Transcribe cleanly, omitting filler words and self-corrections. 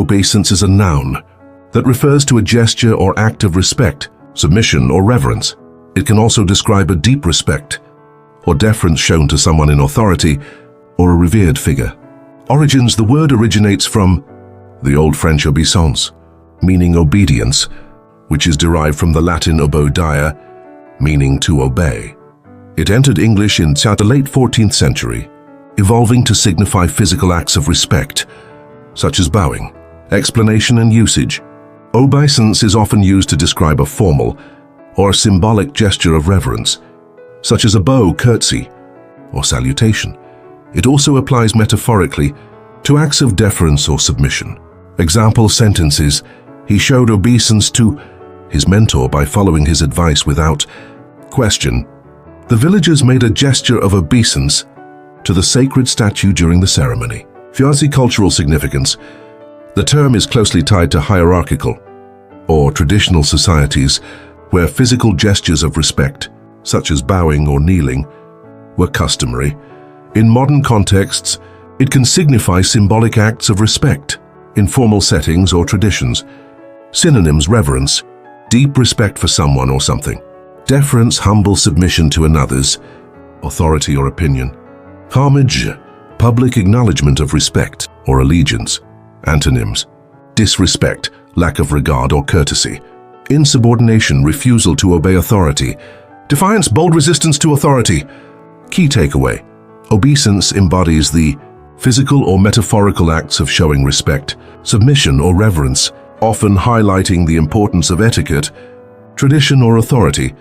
Obeisance is a noun that refers to a gesture or act of respect, submission, or reverence. It can also describe a deep respect or deference shown to someone in authority or a revered figure. Origins: the word originates from the Old French obeisance, meaning obedience, which is derived from the Latin obeidire, meaning to obey. It entered English in the late 14th century, evolving to signify physical acts of respect, such as bowing. Explanation and usage: obeisance is often used to describe a formal or symbolic gesture of reverence, such as a bow, curtsy, or salutation. It also applies metaphorically to acts of deference or submission. Example sentences: he showed obeisance to his mentor by following his advice without question. The villagers made a gesture of obeisance to the sacred statue during the ceremony. Cultural significance: the term is closely tied to hierarchical or traditional societies where physical gestures of respect, such as bowing or kneeling, were customary. In modern contexts, it can signify symbolic acts of respect in formal settings or traditions. Synonyms: reverence, deep respect for someone or something; deference, humble submission to another's authority or opinion; homage, public acknowledgement of respect or allegiance. Antonyms: disrespect, lack of regard or courtesy; insubordination, refusal to obey authority; defiance, bold resistance to authority. Key takeaway: obeisance embodies the physical or metaphorical acts of showing respect, submission, or reverence, often highlighting the importance of etiquette, tradition, or authority.